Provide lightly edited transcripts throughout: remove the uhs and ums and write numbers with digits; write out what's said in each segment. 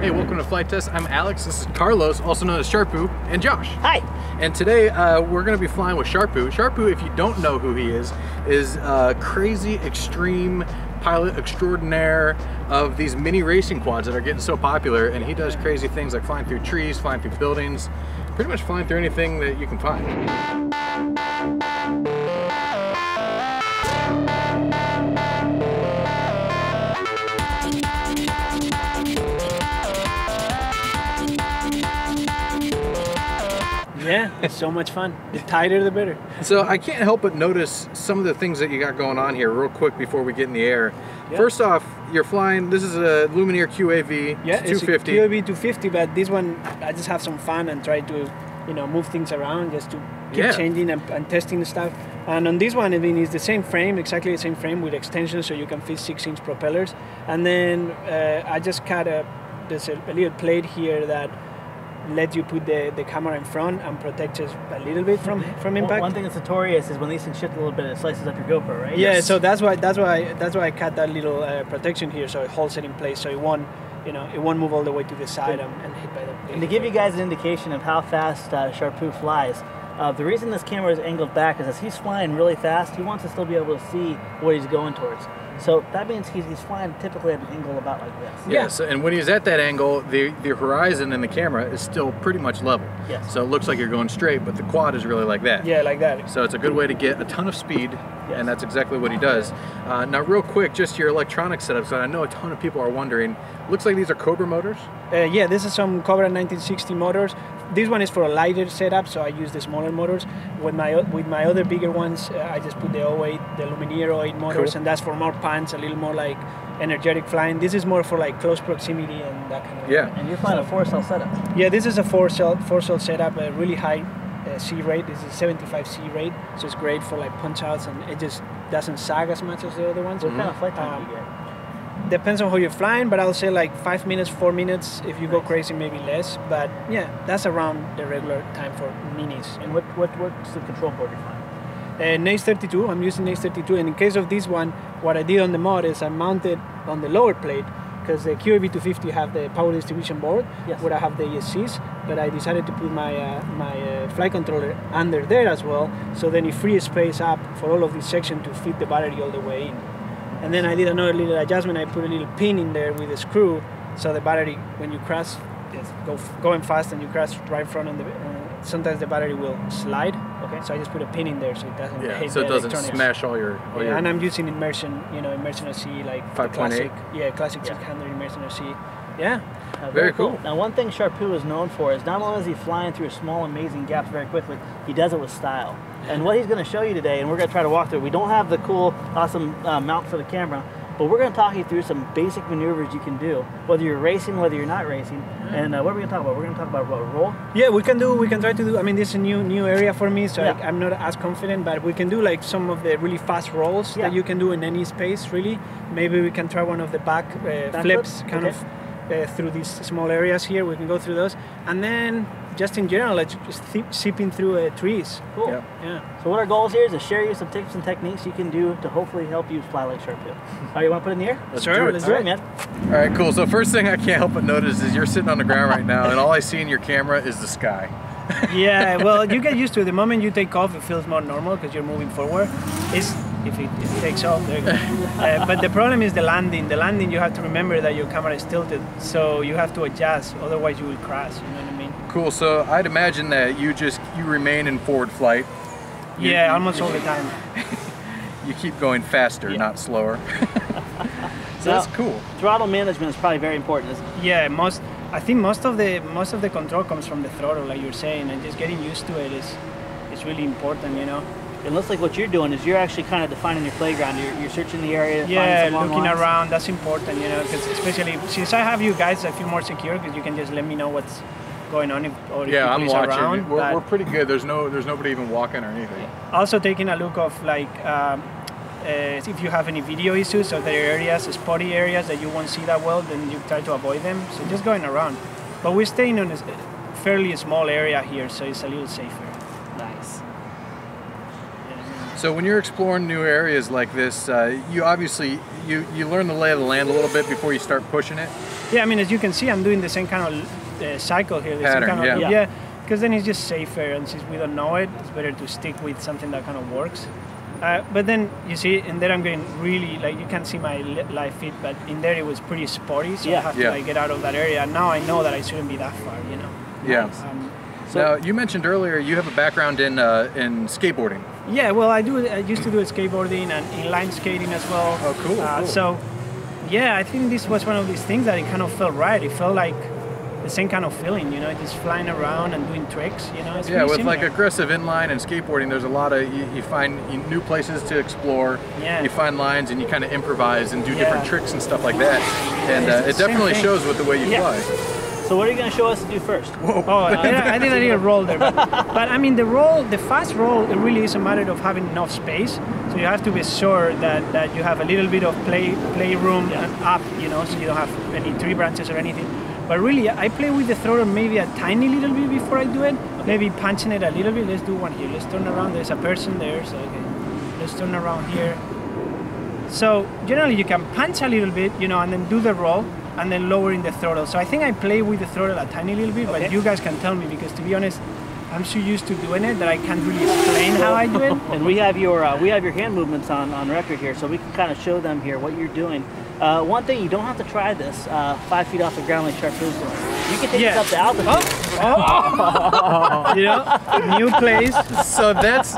Hey, welcome to Flight Test. I'm Alex, this is Carlos, also known as Charpu, and Josh. Hi. And today we're going to be flying with Charpu. Charpu, if you don't know who he is a crazy, extreme pilot extraordinaire of these mini racing quads that are getting so popular, and he does crazy things like flying through trees, flying through buildings, pretty much flying through anything that you can find. Yeah, it's so much fun. The tighter, the better. So I can't help but notice some of the things that you got going on here real quick before we get in the air. Yeah. First off, you're flying, this is a Lumineer QAV 250. It's a QAV 250, but this one, I just have some fun and try to, you know, move things around just to keep changing and testing the stuff. And on this one, I mean, it's the same frame, exactly the same frame with extensions, so you can fit 6-inch propellers. And then I just cut there's a little plate here that let you put the camera in front and protects us a little bit from impact. One thing that's notorious is when these things shift a little bit, it slices up your GoPro, right? Yeah, yes. So that's why I cut that little protection here, so it holds it in place, so it won't move all the way to the side and hit by the. And to give you guys an indication of how fast Charpu flies, the reason this camera is angled back is as he's flying really fast, he wants to still be able to see what he's going towards. So that means he's flying typically at an angle about like this. Yeah, so, and when he's at that angle, the horizon in the camera is still pretty much level. Yes. So it looks like you're going straight, but the quad is really like that. Yeah, like that. So it's a good way to get a ton of speed, and that's exactly what he does. Now real quick, just your electronic setup, so I know a ton of people are wondering, looks like these are Cobra motors? Yeah, this is some Cobra 1960 motors. This one is for a lighter setup, so I use the smaller motors. With my other bigger ones, I just put the 08, the Lumineer 08 motors, and that's for more punch, a little more like energetic flying. This is more for like close proximity and that kind of thing. And you're flying a 4-cell setup. Yeah, this is a 4-cell setup, a really high C rate. This is 75 C rate, so it's great for like punch outs, and it just doesn't sag as much as the other ones. What kind of flight time do you get? Depends on how you're flying, but I'll say like 5 minutes, 4 minutes. If you go crazy, maybe less. But yeah, that's around the regular time for minis. And what's the control board you're flying? Nace 32. I'm using Nace 32. And in case of this one, what I did on the mod is I mounted on the lower plate, because the QAV 250 have the power distribution board, where I have the ESCs, but I decided to put my flight controller under there as well, so then it frees space up for all of this section to fit the battery all the way in. And then I did another little adjustment. I put a little pin in there with a screw, so the battery, when you crash, going fast and you crash right in front of the, sometimes the battery will slide. Okay. So I just put a pin in there so it doesn't hit so it doesn't electronics. smash all your. And I'm using immersion RC, like 5.8. Classic 600 immersion RC. Yeah. Very cool. Now, one thing Charpu is known for is not only is he flying through small, amazing gaps very quickly, he does it with style. And what he's going to show you today, and we're going to try to walk through, we don't have the cool, awesome mount for the camera, but we're going to talk you through some basic maneuvers you can do, whether you're racing, whether you're not racing. And what are we going to talk about? We're going to talk about roll? Yeah, we can try to do, I mean, this is a new area for me, so I'm not as confident, but we can do like some of the really fast rolls that you can do in any space, really. Maybe we can try one of the back flips, kind of through these small areas here. We can go through those. And then, just in general, like just zipping through trees. Cool. Yeah. So what our goal is here is to share you some tips and techniques you can do to hopefully help you fly like Charpu. All right, you want to put it in the air? Let's do it, man. All right, cool. So first thing I can't help but notice is you're sitting on the ground right now, and all I see in your camera is the sky. Yeah, well, you get used to it. The moment you take off, it feels more normal because you're moving forward. If it takes off, there you go. But the problem is the landing. The landing, you have to remember that your camera is tilted, so you have to adjust, otherwise you will crash, you know what I mean? Cool, so I'd imagine that you remain in forward flight. Almost all the time. You keep going faster, not slower. So that's cool. Throttle management is probably very important, isn't it? Yeah, I think most of the control comes from the throttle, like you're saying, and just getting used to it is really important, you know. It looks like what you're doing is you're actually kind of defining your playground. You're searching the area. Looking around. That's important, you know, because especially since I have you guys, I feel more secure because you can just let me know what's going on if I'm watching. Around, we're pretty good. There's nobody even walking or anything. Also taking a look of like if you have any video issues, or there are areas, spotty areas that you won't see that well, then you try to avoid them. So just going around. But we're staying on a fairly small area here, so it's a little safer. Nice. So when you're exploring new areas like this, you obviously, you learn the lay of the land a little bit before you start pushing it. Yeah, I mean, as you can see, I'm doing the same kind of cycle here. The Pattern, same kind of, yeah. because then it's just safer, and since we don't know it, it's better to stick with something that kind of works. But then you see, in there I'm getting really, like, you can't see my live feet, but in there it was pretty spotty, so I have to like get out of that area. And now I know that I shouldn't be that far, you know. Yeah. Nice. Now, you mentioned earlier you have a background in skateboarding. Yeah, well, I used to do skateboarding and inline skating as well. Oh, cool. So, yeah, I think this was one of these things that it kind of felt right. It felt like the same kind of feeling, you know, just flying around and doing tricks, you know. It's yeah, with similar. like aggressive inline and skateboarding, there's a lot of, you find new places to explore, you find lines and you kind of improvise and do different tricks and stuff like that. And it definitely shows with the way you fly. So what are you going to show us to do first? Whoa. Oh, I think I need a roll there. But I mean, the fast roll, it really is a matter of having enough space. So you have to be sure that you have a little bit of play room and up, you know, so you don't have any tree branches or anything. But really, I play with the throttle maybe a tiny little bit before I do it. Maybe punching it a little bit. Let's do one here. Let's turn around. There's a person there, so okay. Let's turn around here. So generally, you can punch a little bit, you know, and then do the roll, and then lowering the throttle. So I think I play with the throttle a tiny little bit, but you guys can tell me, because to be honest, I'm so used to doing it that I can't really explain how I do it. And we have your hand movements on record here, so we can kind of show them here what you're doing. One thing, you don't have to try this 5 feet off the ground like Charpu's doing. You can take this up to altitude. You know, new place. So that's...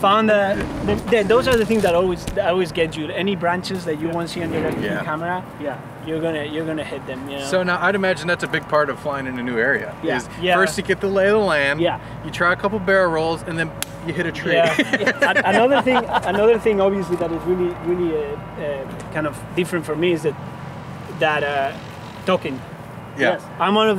Found those are the things that always get you. Any branches that you won't see on your camera, you're gonna hit them. You know? So now I'd imagine that's a big part of flying in a new area. Yeah. First you get the lay of the land. Yeah. You try a couple barrel rolls and then you hit a tree. Yeah. Another thing, obviously, that is really kind of different for me is that talking. Yeah. Yes. I'm one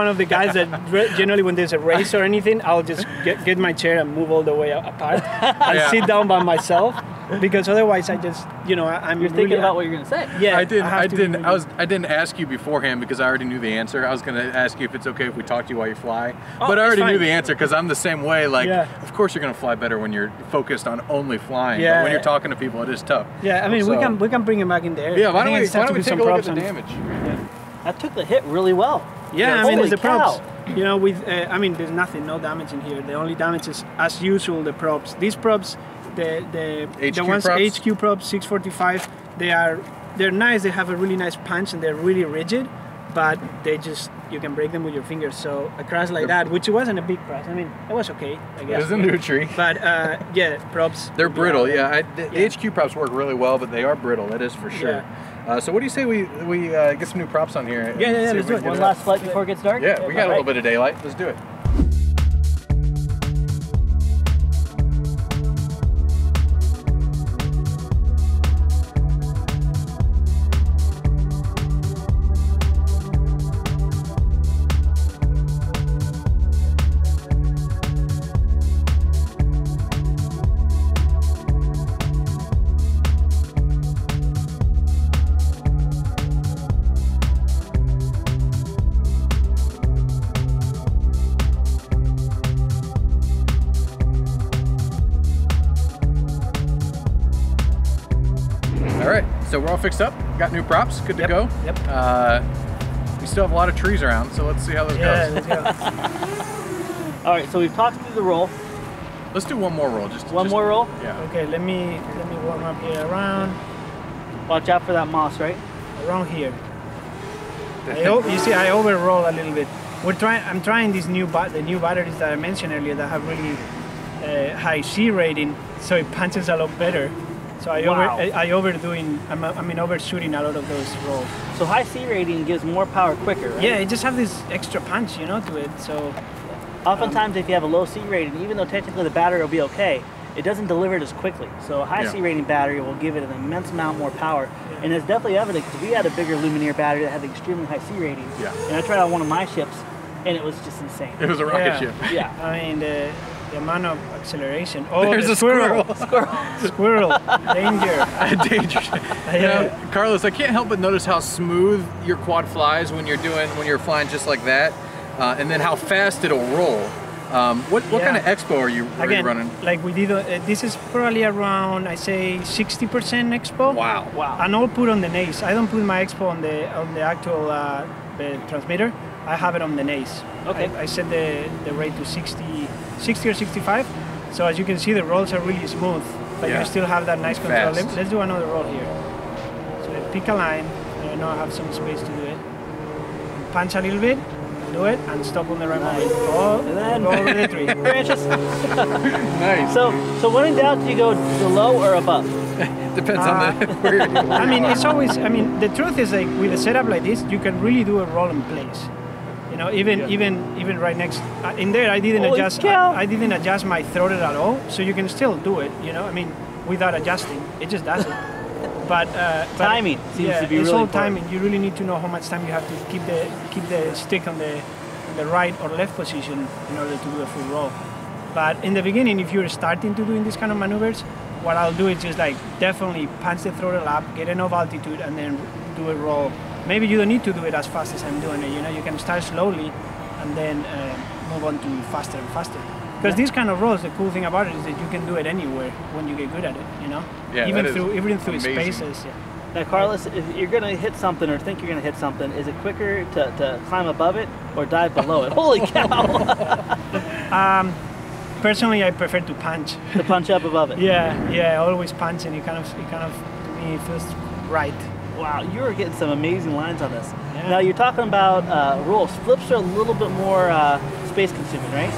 of the guys that generally when there's a race or anything, I'll just get my chair and move all the way apart and sit down by myself, because otherwise I just, you know, You're thinking about what you're gonna say. Yeah. I didn't ask you beforehand because I already knew the answer. I was gonna ask you if it's okay if we talk to you while you fly, but I already knew the answer because I'm the same way. Like, of course you're gonna fly better when you're focused on only flying. But when you're talking to people, it is tough. Yeah, I mean, so, we can bring him back in there. Yeah, why don't we take a look at the damage? That took the hit really well. Yeah, I mean, it's the props. You know, with I mean, there's no damage in here. The only damage is, as usual, the props. These props, the ones props? HQ props 645, they're nice. They have a really nice punch and they're really rigid, but you can break them with your fingers. So a crash like that, which wasn't a big crash. I mean, it was okay, I guess. It was into a tree. But yeah, props. They're brittle. The HQ props work really well, but they are brittle. That is for sure. Yeah. So what do you say we get some new props on here? Yeah, let's do it. One last flight before it gets dark? Yeah, we got a little bit of daylight. Let's do it. So we're all fixed up, got new props, good to go. Yep. We still have a lot of trees around, so let's see how this goes. Let's go. All right, so we've talked through the roll. Let's do one more roll. One more roll? Yeah. Okay, let me warm up here around. Watch out for that moss, right? Around here. You see, I over-roll a little bit. I'm trying these new batteries that I mentioned earlier that have really high C rating, so it punches a lot better. So I'm overshooting a lot of those rolls. So high C rating gives more power quicker, right? Yeah, it just have this extra punch, you know, to it. So oftentimes if you have a low C rating, even though technically the battery will be okay, it doesn't deliver it as quickly. So a high C rating battery will give it an immense amount more power. Yeah. And it's definitely evident because we had a bigger Lumineer battery that had extremely high C ratings. Yeah. And I tried out one of my ships and it was just insane. It was a rocket ship. Yeah. I mean, the amount of acceleration. Oh, there's a squirrel. Squirrel. Danger. Danger. Now, Carlos, I can't help but notice how smooth your quad flies when you're flying just like that, and then how fast it'll roll. What kind of expo are you running? Like we did, this is probably around, I say 60% expo. Wow. And all put on the NACE. I don't put my expo on the actual transmitter. I have it on the NACE. Okay. I set the rate to 60 or 65. So as you can see, the rolls are really smooth, but you still have that nice control. Let's do another roll here. So I pick a line. I know I have some space to do it. Punch a little bit. Do it and stop on the right moment. Go over the tree. Branches. Nice. So when in doubt, do you go below or above? Depends on where you're I mean, it's always. I mean, the truth is, like with a setup like this, you can really do a roll in place. You know, even right next in there, I didn't adjust. I didn't adjust my throttle at all, so you can still do it. You know, I mean, without adjusting, it just does it. But timing seems to be it's really all important. timing. You really need to know how much time you have to keep the stick on the right or left position in order to do a full roll. But in the beginning, if you're starting to doing these kind of maneuvers, what I'll do is just like definitely punch the throttle up, get enough altitude, and then do a roll. Maybe you don't need to do it as fast as I'm doing it. You know, you can start slowly and then move on to faster and faster. Because these kind of rolls, the cool thing about it is that you can do it anywhere when you get good at it, you know? Yeah, even through spaces. Yeah. Now, Carlos, if you're going to hit something or think you're going to hit something, is it quicker to climb above it or dive below it? Holy cow! Personally, I prefer to punch. To punch up above it? Yeah, always punch, and it kind of, to me, it feels right. Wow, you are getting some amazing lines on this. Yeah. Now, you're talking about rolls. Flips are a little bit more space consuming, right?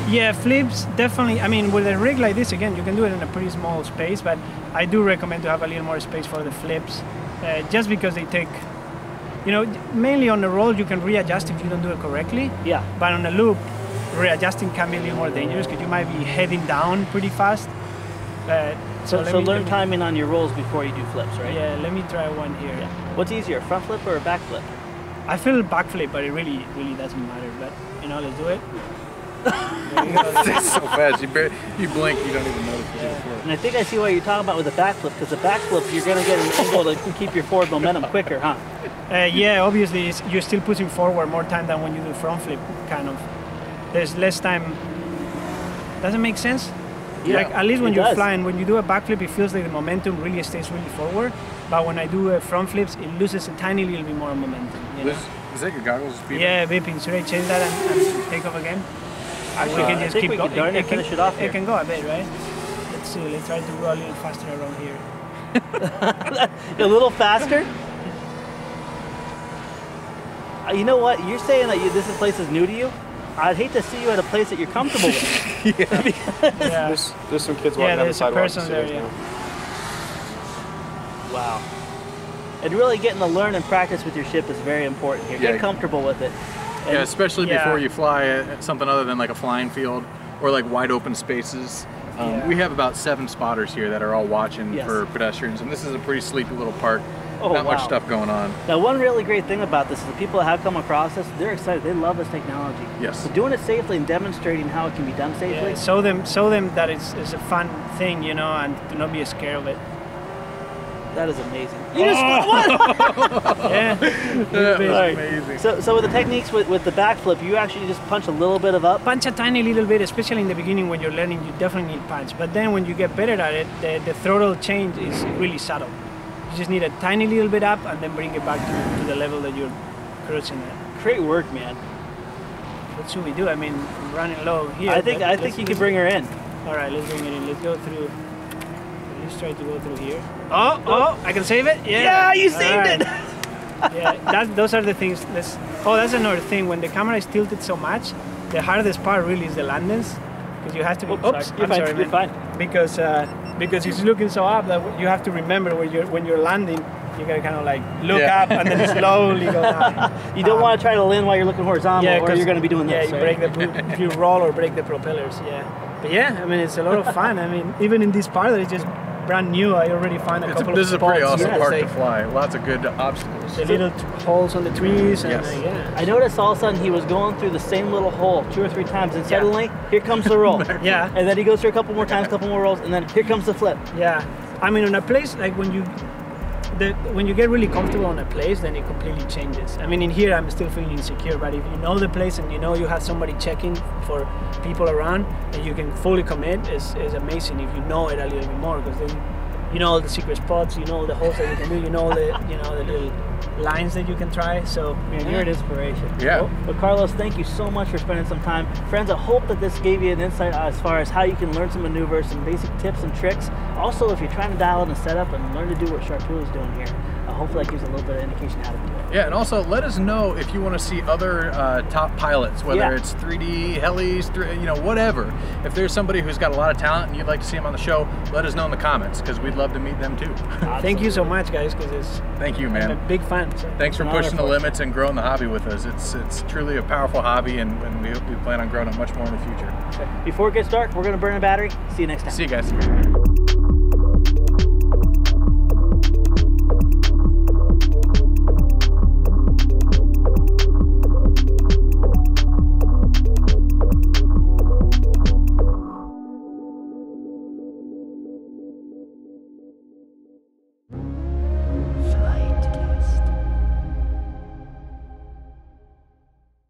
Yeah, flips, definitely. I mean, with a rig like this, again, you can do it in a pretty small space, but I do recommend to have a little more space for the flips, just because they take, you know, mainly on the roll, you can readjust if you don't do it correctly. Yeah. But on a loop, readjusting can be a little more dangerous because you might be heading down pretty fast. So learn timing on your rolls before you do flips, right? Yeah, let me try one here. Yeah. What's easier, front flip or a back flip? I feel back flip, but it really doesn't matter. But, you know, let's do it. It's so fast. You blink, you don't even notice. Yeah. And I think I see what you're talking about with the backflip, because the backflip, you're going to get an angle to keep your forward momentum quicker, huh? Yeah, obviously, you're still pushing forward more time than when you do front flip, kind of. There's less time. Does it make sense? Yeah, like, at least when you're flying, when you do a backflip, it feels like the momentum really stays really forward. But when I do front flips, it loses a tiny little bit more momentum. You know? Is that your goggles beeping? Yeah, beeping. Should I change that and take off again? Actually, can just keep going. It can finish it off here. It can go a bit, right? Let's see. Let's try to go a little faster around here. A little faster? You know what? You're saying that this place is new to you? I'd hate to see you at a place that you're comfortable with. Yeah. There's some kids walking down the sidewalk. There's a person there, yeah. Wow. And really getting to learn and practice with your ship is very important here. Get comfortable with it. And especially before you fly at something other than like a flying field or like wide open spaces. We have about 7 spotters here that are all watching for pedestrians, and this is a pretty sleepy little park. Not much stuff going on. Now, one really great thing about this is the people that have come across this, they're excited. They love this technology. Yes. So doing it safely and demonstrating how it can be done safely. Yeah, show them that it's a fun thing, you know, and do not be scared of it. That is amazing. You just what? Yeah. That was amazing. So with the techniques with the backflip, you actually just punch a little bit of up? Punch a tiny little bit, especially in the beginning when you're learning, you definitely need punch. But then when you get better at it, the throttle change is really subtle. You just need a tiny little bit up and then bring it back to the level that you're cruising at. Great work, man. What should we do? I mean, I'm running low here. I think you can bring her in. All right, let's bring it in. Let's go through. Let's try to go through here. Oh, I can save it? Yeah, you saved it! Yeah, those are the things. That's another thing. When the camera is tilted so much, the hardest part really is the landings. Because you have to be... Oops, you're fine. Because it's looking so up that you have to remember when you're landing, you gotta kind of like look up and then slowly go down. You don't want to try to land while you're looking horizontal, or you're going to be doing this. Yeah, if you roll or break the propellers. Yeah, but yeah, I mean it's a lot of fun. I mean even in this part that is just brand new, I already find a couple of spots. This is a pretty awesome park to fly. Lots of good obstacles. The little holes on the trees. And, I noticed all of a sudden he was going through the same little hole 2 or 3 times, and suddenly here comes the roll. Yeah. And then he goes through a couple more times, couple more rolls, and then here comes the flip. Yeah. I mean, on a place like when you when you get really comfortable on a place, then it completely changes. I mean, in here I'm still feeling insecure, but if you know the place and you know you have somebody checking for people around and you can fully commit, is amazing if you know it a little bit more, because then you know all the secret spots, you know all the holes that you can do, you know the little lines that you can try. So man, you're an inspiration. Yeah. Well, Carlos, thank you so much for spending some time. Friends, I hope that this gave you an insight as far as how you can learn some maneuvers, some basic tips and tricks. Also, if you're trying to dial in a setup and learn to do what Charpu is doing here, hopefully that gives a little bit of indication how to do it. Yeah, and also let us know if you want to see other top pilots, whether it's 3D, helis, whatever. If there's somebody who's got a lot of talent and you'd like to see them on the show, let us know in the comments, because we'd love to meet them too. Thank you so much, guys, because thank you, man. I'm a big fan. So thanks for pushing the limits and growing the hobby with us. It's truly a powerful hobby, and we plan on growing it much more in the future. Before it gets dark, we're going to burn a battery. See you next time. See you guys.